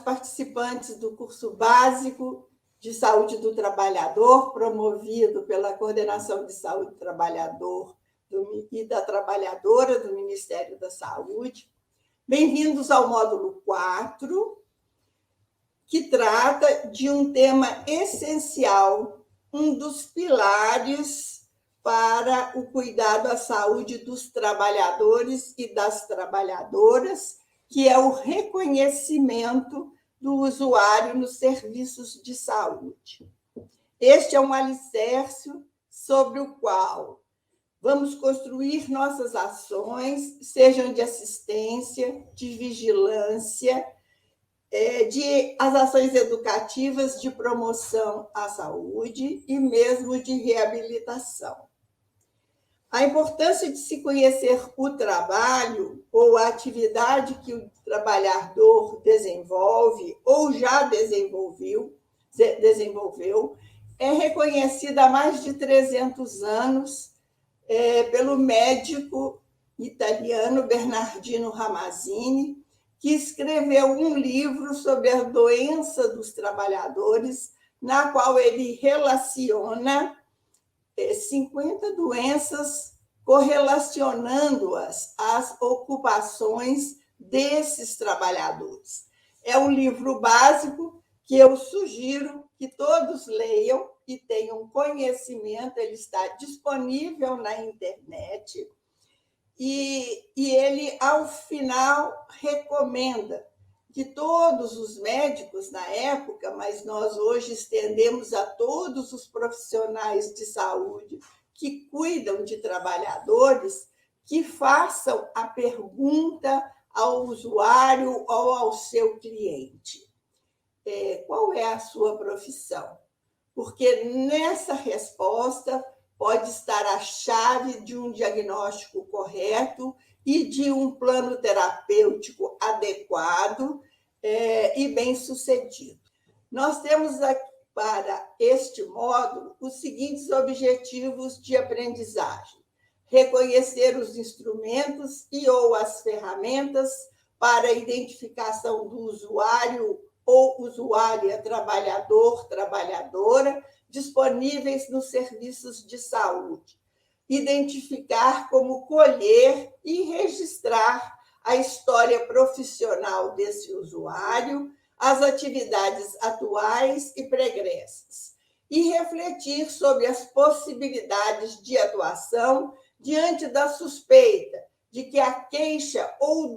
participantes do curso básico de Saúde do Trabalhador, promovido pela Coordenação de Saúde do Trabalhador e da Trabalhadora do Ministério da Saúde. Bem-vindos ao módulo 4, que trata de um tema essencial, um dos pilares para o cuidado à saúde dos trabalhadores e das trabalhadoras, que é o reconhecimento do usuário nos serviços de saúde. Este é um alicerce sobre o qual vamos construir nossas ações, sejam de assistência, de vigilância, de as ações educativas de promoção à saúde e mesmo de reabilitação. A importância de se conhecer o trabalho ou a atividade que o trabalhador desenvolve ou já desenvolveu é reconhecida há mais de 300 anos pelo médico italiano Bernardino Ramazzini, que escreveu um livro sobre a doença dos trabalhadores, na qual ele relaciona 50 doenças, correlacionando-as às ocupações desses trabalhadores. É um livro básico que eu sugiro que todos leiam e tenham conhecimento, ele está disponível na internet, e ele, ao final, recomenda que todos os médicos na época, mas nós hoje estendemos a todos os profissionais de saúde que cuidam de trabalhadores, que façam a pergunta ao usuário ou ao seu cliente. Qual é a sua profissão? Porque nessa resposta pode estar a chave de um diagnóstico correto e de um plano terapêutico adequado e bem-sucedido. Nós temos aqui para este módulo os seguintes objetivos de aprendizagem: reconhecer os instrumentos e ou as ferramentas para a identificação do usuário ou usuária, trabalhador, trabalhadora, disponíveis nos serviços de saúde. Identificar como colher e registrar a história profissional desse usuário, as atividades atuais e pregressas. E refletir sobre as possibilidades de atuação diante da suspeita de que a queixa ou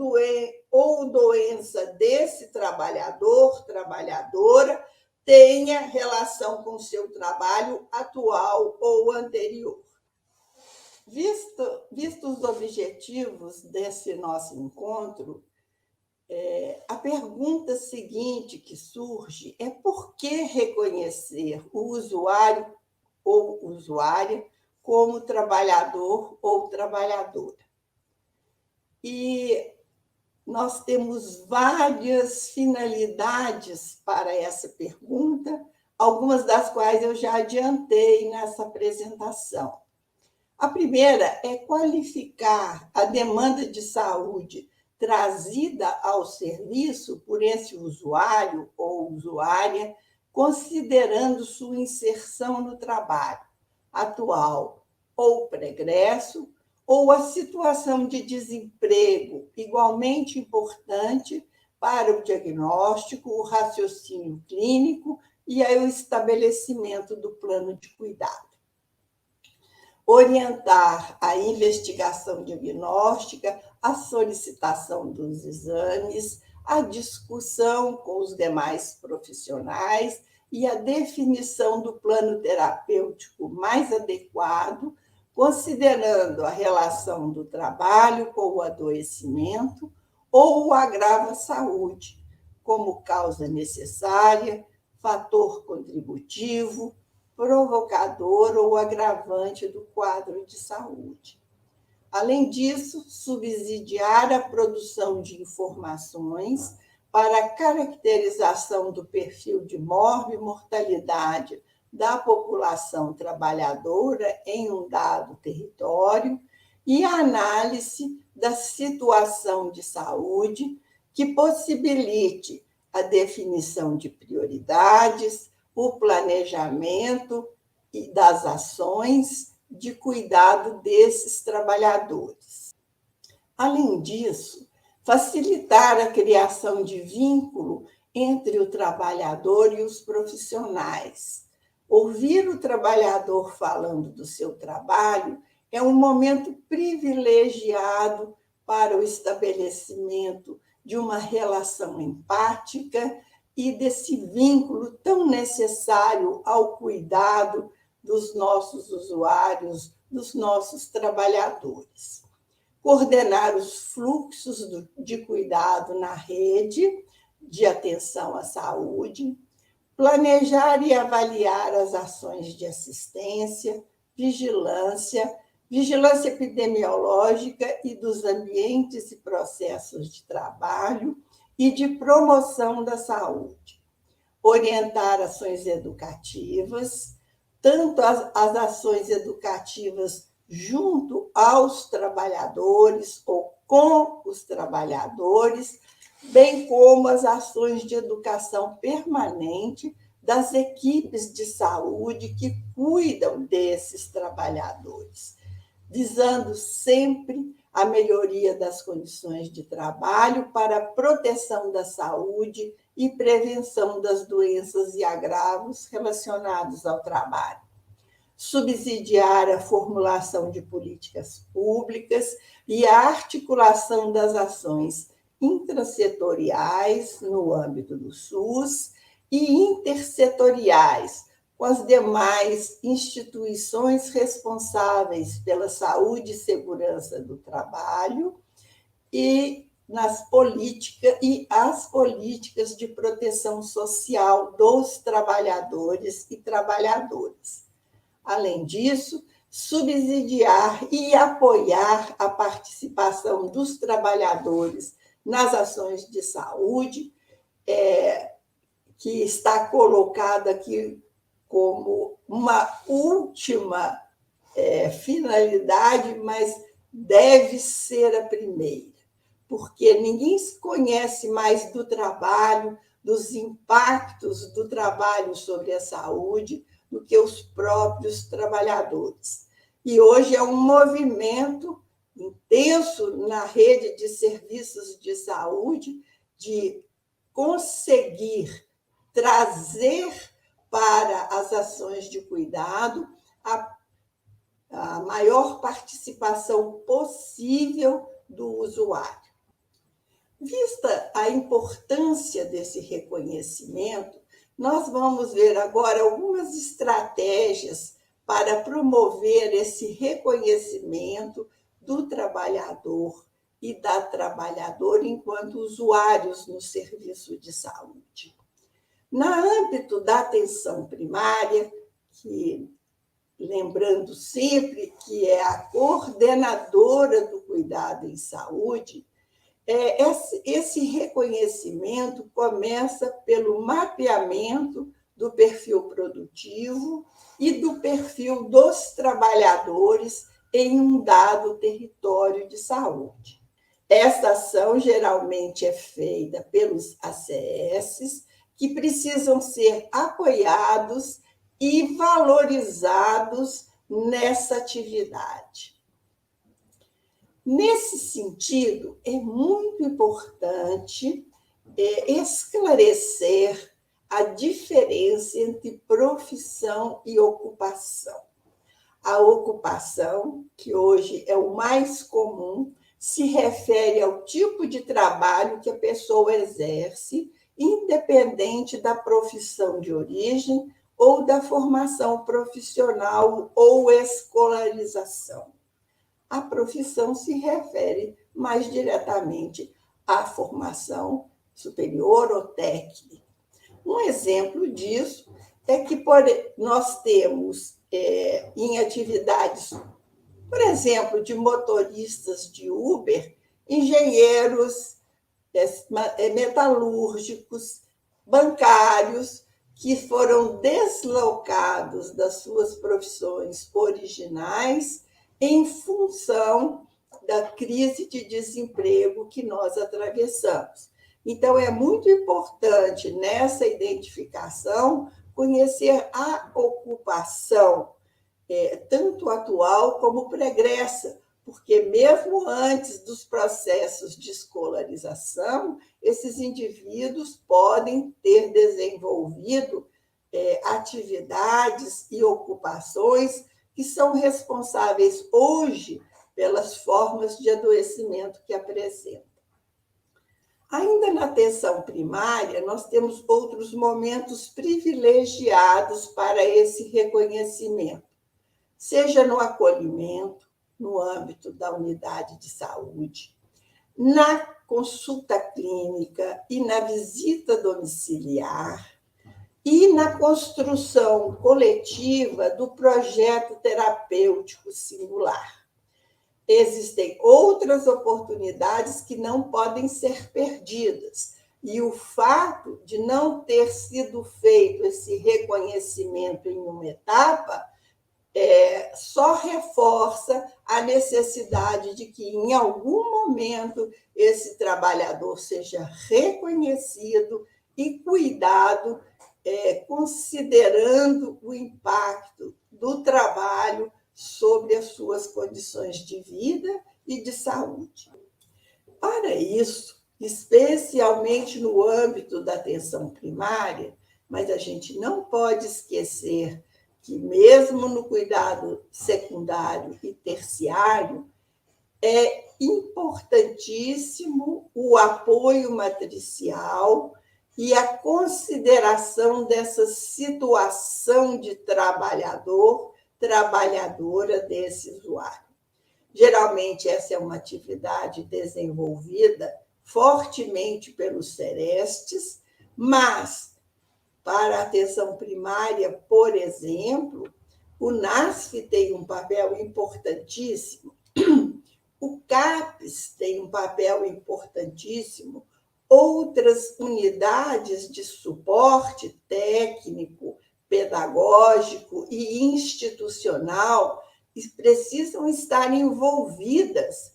doença desse trabalhador, trabalhadora, tenha relação com o seu trabalho atual ou anterior. Visto os objetivos desse nosso encontro, a pergunta seguinte que surge é: por que reconhecer o usuário ou usuária como trabalhador ou trabalhadora? E nós temos várias finalidades para essa pergunta, algumas das quais eu já adiantei nessa apresentação. A primeira é qualificar a demanda de saúde trazida ao serviço por esse usuário ou usuária, considerando sua inserção no trabalho atual ou pregresso, ou a situação de desemprego, igualmente importante para o diagnóstico, o raciocínio clínico e o estabelecimento do plano de cuidado. Orientar a investigação diagnóstica, a solicitação dos exames, a discussão com os demais profissionais e a definição do plano terapêutico mais adequado, considerando a relação do trabalho com o adoecimento ou o agravo à saúde, como causa necessária, fator contributivo, provocador ou agravante do quadro de saúde. Além disso, subsidiar a produção de informações para a caracterização do perfil de mortalidade da população trabalhadora em um dado território e a análise da situação de saúde que possibilite a definição de prioridades, o planejamento e das ações de cuidado desses trabalhadores. Além disso, facilitar a criação de vínculo entre o trabalhador e os profissionais. Ouvir o trabalhador falando do seu trabalho é um momento privilegiado para o estabelecimento de uma relação empática e desse vínculo tão necessário ao cuidado dos nossos usuários, dos nossos trabalhadores. Coordenar os fluxos de cuidado na rede de atenção à saúde, planejar e avaliar as ações de assistência, vigilância epidemiológica e dos ambientes e processos de trabalho e de promoção da saúde. Orientar ações educativas, tanto as ações educativas junto aos trabalhadores ou com os trabalhadores, bem como as ações de educação permanente das equipes de saúde que cuidam desses trabalhadores, visando sempre a melhoria das condições de trabalho para a proteção da saúde e prevenção das doenças e agravos relacionados ao trabalho. Subsidiar a formulação de políticas públicas e a articulação das ações intrasetoriais no âmbito do SUS e intersetoriais com as demais instituições responsáveis pela saúde e segurança do trabalho e as políticas de proteção social dos trabalhadores e trabalhadoras. Além disso, subsidiar e apoiar a participação dos trabalhadores nas ações de saúde, que está colocada aqui como uma última finalidade, mas deve ser a primeira, porque ninguém se conhece mais do trabalho, dos impactos do trabalho sobre a saúde, do que os próprios trabalhadores. E hoje é um movimento intenso na rede de serviços de saúde de conseguir trazer para as ações de cuidado a maior participação possível do usuário. Vista a importância desse reconhecimento, nós vamos ver agora algumas estratégias para promover esse reconhecimento do trabalhador e da trabalhadora enquanto usuários no serviço de saúde. No âmbito da atenção primária, que, lembrando sempre que é a coordenadora do cuidado em saúde, esse reconhecimento começa pelo mapeamento do perfil produtivo e do perfil dos trabalhadores em um dado território de saúde. Esta ação geralmente é feita pelos ACS, que precisam ser apoiados e valorizados nessa atividade. Nesse sentido, é muito importante esclarecer a diferença entre profissão e ocupação. A ocupação, que hoje é o mais comum, se refere ao tipo de trabalho que a pessoa exerce, independente da profissão de origem ou da formação profissional ou escolarização. A profissão se refere mais diretamente à formação superior ou técnica. Um exemplo disso é que nós temos em atividades, por exemplo, de motoristas de Uber, engenheiros, metalúrgicos, bancários, que foram deslocados das suas profissões originais em função da crise de desemprego que nós atravessamos. Então, é muito importante nessa identificação conhecer a ocupação, tanto atual como pregressa, porque mesmo antes dos processos de escolarização, esses indivíduos podem ter desenvolvido atividades e ocupações que são responsáveis hoje pelas formas de adoecimento que apresentam. Ainda na atenção primária, nós temos outros momentos privilegiados para esse reconhecimento, seja no acolhimento, no âmbito da unidade de saúde, na consulta clínica e na visita domiciliar, e na construção coletiva do projeto terapêutico singular. Existem outras oportunidades que não podem ser perdidas, e o fato de não ter sido feito esse reconhecimento em uma etapa só reforça a necessidade de que, em algum momento, esse trabalhador seja reconhecido e cuidado, considerando o impacto do trabalho sobre as suas condições de vida e de saúde. Para isso, especialmente no âmbito da atenção primária, mas a gente não pode esquecer que, mesmo no cuidado secundário e terciário, é importantíssimo o apoio matricial e a consideração dessa situação de trabalhador, trabalhadora desse usuário. Geralmente, essa é uma atividade desenvolvida fortemente pelos Serestes, mas para a atenção primária, por exemplo, o NASF tem um papel importantíssimo, o CAPES tem um papel importantíssimo, outras unidades de suporte técnico, pedagógico e institucional precisam estar envolvidas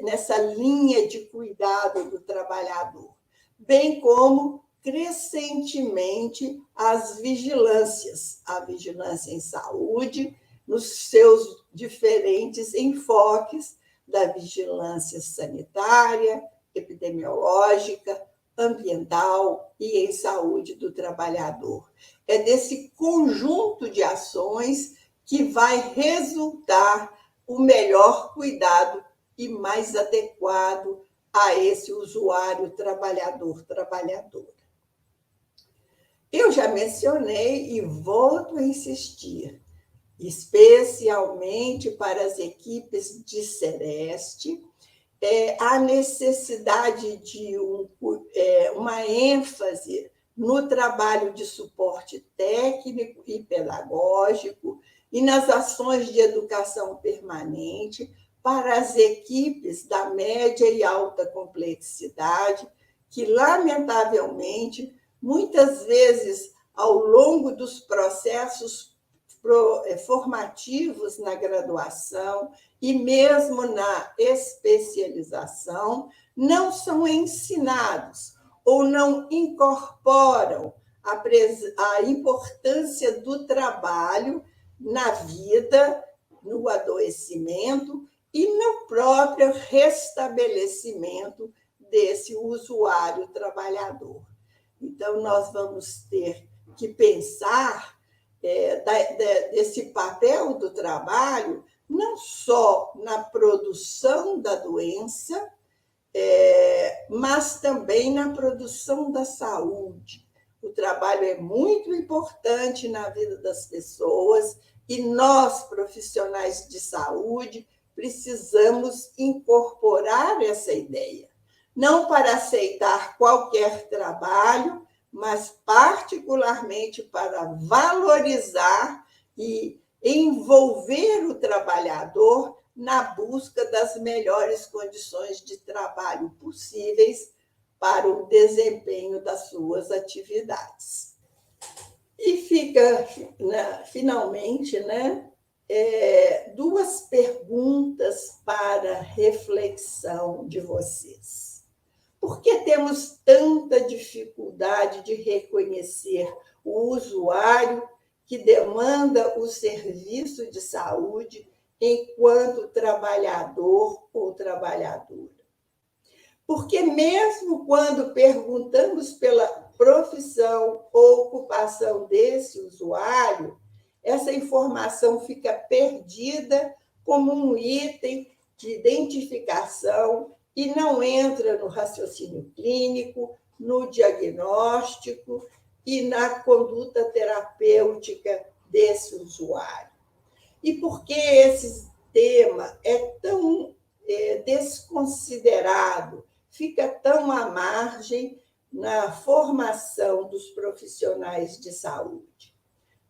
nessa linha de cuidado do trabalhador, bem como, crescentemente, as vigilâncias, a vigilância em saúde, nos seus diferentes enfoques da vigilância sanitária, epidemiológica, ambiental e em saúde do trabalhador. É desse conjunto de ações que vai resultar o melhor cuidado e mais adequado a esse usuário trabalhador, trabalhadora. Eu já mencionei e volto a insistir, especialmente para as equipes de Sereste, a necessidade de uma ênfase no trabalho de suporte técnico e pedagógico e nas ações de educação permanente para as equipes da média e alta complexidade, que, lamentavelmente, muitas vezes, ao longo dos processos formativos na graduação e mesmo na especialização, não são ensinados ou não incorporam a importância do trabalho na vida, no adoecimento e no próprio restabelecimento desse usuário trabalhador. Então, nós vamos ter que pensar desse papel do trabalho, não só na produção da doença, mas também na produção da saúde. O trabalho é muito importante na vida das pessoas e nós, profissionais de saúde, precisamos incorporar essa ideia, não para aceitar qualquer trabalho, mas particularmente para valorizar e envolver o trabalhador na busca das melhores condições de trabalho possíveis para o desempenho das suas atividades. E fica, finalmente, duas perguntas para reflexão de vocês. Por que temos tanta dificuldade de reconhecer o usuário que demanda o serviço de saúde enquanto trabalhador ou trabalhadora? Porque mesmo quando perguntamos pela profissão ou ocupação desse usuário, essa informação fica perdida como um item de identificação e não entra no raciocínio clínico, no diagnóstico e na conduta terapêutica desse usuário. E por que esse tema é tão desconsiderado, fica tão à margem na formação dos profissionais de saúde?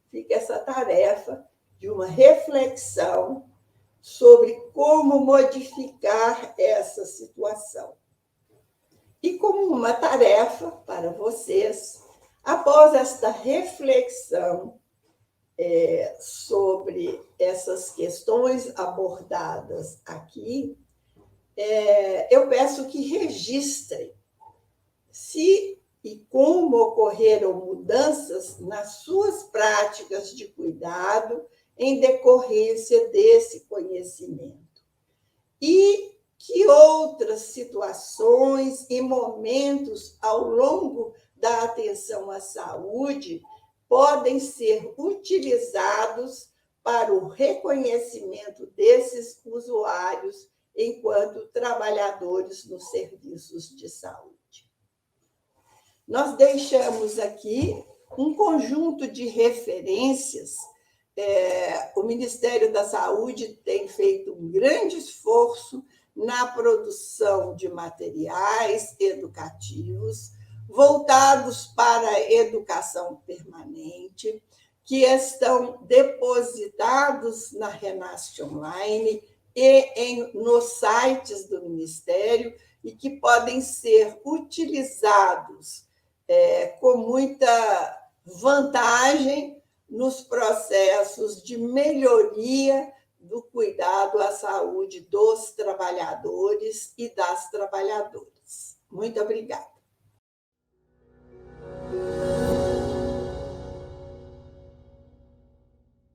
Fica essa tarefa de uma reflexão sobre como modificar essa situação. E como uma tarefa para vocês, após esta reflexão sobre essas questões abordadas aqui, eu peço que registrem se e como ocorreram mudanças nas suas práticas de cuidado em decorrência desse conhecimento. E que outras situações e momentos ao longo da atenção à saúde podem ser utilizados para o reconhecimento desses usuários enquanto trabalhadores nos serviços de saúde. Nós deixamos aqui um conjunto de referências. O Ministério da Saúde tem feito um grande esforço na produção de materiais educativos voltados para a educação permanente, que estão depositados na Renasce Online e nos sites do Ministério e que podem ser utilizados com muita vantagem nos processos de melhoria do cuidado à saúde dos trabalhadores e das trabalhadoras. Muito obrigada.